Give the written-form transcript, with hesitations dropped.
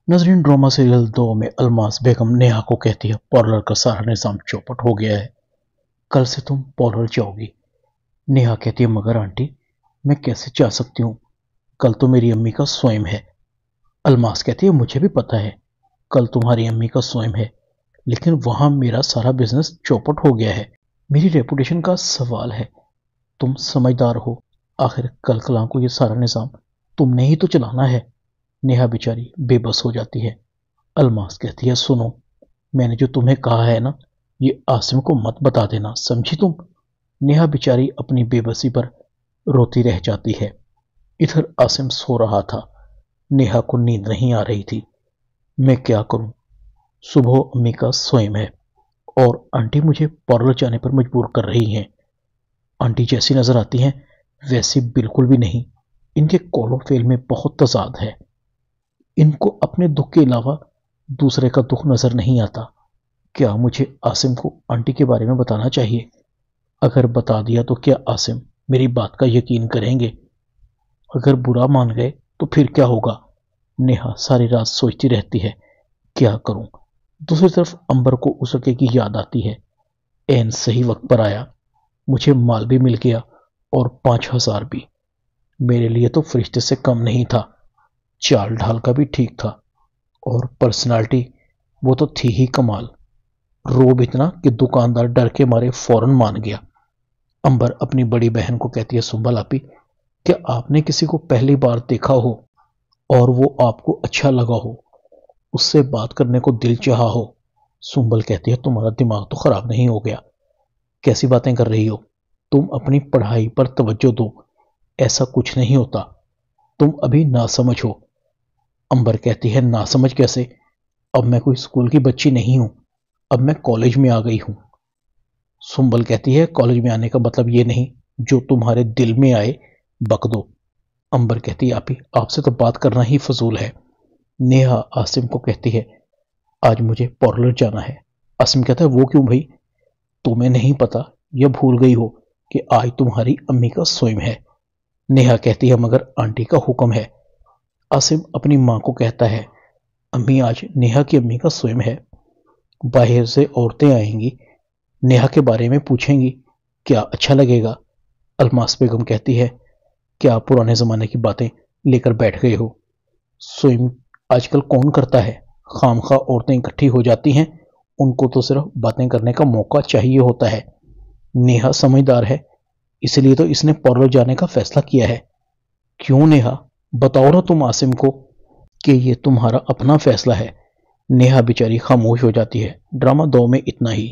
नजरीन, drama serial 2 में अलमास बेगम नेहा को कहती है पार्लर का सारा निजाम चौपट हो गया है, कल से तुम पार्लर जाओगी। नेहा कहती है मगर आंटी, मैं कैसे जा सकती हूँ, कल तो मेरी अम्मी का स्वयं है। अलमास कहती है मुझे भी पता है कल तुम्हारी अम्मी का स्वयं है, लेकिन वहां मेरा सारा बिजनेस चौपट हो गया है, मेरी रेपुटेशन का सवाल है। तुम समझदार हो, आखिर कल कला को ये सारा निजाम तुमने ही तो चलाना है। नेहा बेचारी बेबस हो जाती है। अलमास कहती है सुनो, मैंने जो तुम्हें कहा है ना, ये आसिम को मत बता देना, समझी तुम। नेहा बेचारी अपनी बेबसी पर रोती रह जाती है। इधर आसिम सो रहा था, नेहा को नींद नहीं आ रही थी। मैं क्या करूं, सुबह अम्मी का स्वयं है और आंटी मुझे पार्लर जाने पर मजबूर कर रही हैं। आंटी जैसी नजर आती हैं वैसी बिल्कुल भी नहीं, इनके कौलो फेल में बहुत तजाद है। इनको अपने दुख के अलावा दूसरे का दुख नजर नहीं आता। क्या मुझे आसिम को आंटी के बारे में बताना चाहिए? अगर बता दिया तो क्या आसिम मेरी बात का यकीन करेंगे? अगर बुरा मान गए तो फिर क्या होगा? नेहा सारी रात सोचती रहती है क्या करूं। दूसरी तरफ अंबर को उस लड़के की याद आती है। एन सही वक्त पर आया, मुझे माल भी मिल गया और 5,000 भी। मेरे लिए तो फरिश्ते से कम नहीं था। चाल ढाल का भी ठीक था और पर्सनालिटी वो तो थी ही कमाल। रोब इतना कि दुकानदार डर के मारे फौरन मान गया। अंबर अपनी बड़ी बहन को कहती है सुंबल आपी, क्या आपने किसी को पहली बार देखा हो और वो आपको अच्छा लगा हो, उससे बात करने को दिल चाहा हो? सुंबल कहती है तुम्हारा दिमाग तो खराब नहीं हो गया, कैसी बातें कर रही हो? तुम अपनी पढ़ाई पर तवज्जो दो, ऐसा कुछ नहीं होता, तुम अभी नासमझ हो। अंबर कहती है नासमझ कैसे, अब मैं कोई स्कूल की बच्ची नहीं हूं, अब मैं कॉलेज में आ गई हूं। सुंबल कहती है कॉलेज में आने का मतलब ये नहीं, जो तुम्हारे दिल में आए बक दो। अंबर कहती है आपी आपसे तो बात करना ही फजूल है। नेहा आसिम को कहती है आज मुझे पार्लर जाना है। आसिम कहता है वो क्यों भाई, तुम्हें नहीं पता या भूल गई हो कि आज तुम्हारी अम्मी का स्वयं है? नेहा कहती है मगर आंटी का हुक्म है। आसिम अपनी मां को कहता है अम्मी आज नेहा की अम्मी का स्वयं है, बाहर से औरतें आएंगी, नेहा के बारे में पूछेंगी, क्या अच्छा लगेगा? अलमास बेगम कहती है क्या पुराने जमाने की बातें लेकर बैठ गए हो? स्वयं आजकल कौन करता है, खामखा औरतें इकट्ठी हो जाती हैं, उनको तो सिर्फ बातें करने का मौका चाहिए होता है। नेहा समझदार है, इसलिए तो इसने पार्लर जाने का फैसला किया है। क्यों नेहा, बताओ ना तुम आसिम को कि ये तुम्हारा अपना फैसला है। नेहा बेचारी खामोश हो जाती है। ड्रामा 2 में इतना ही।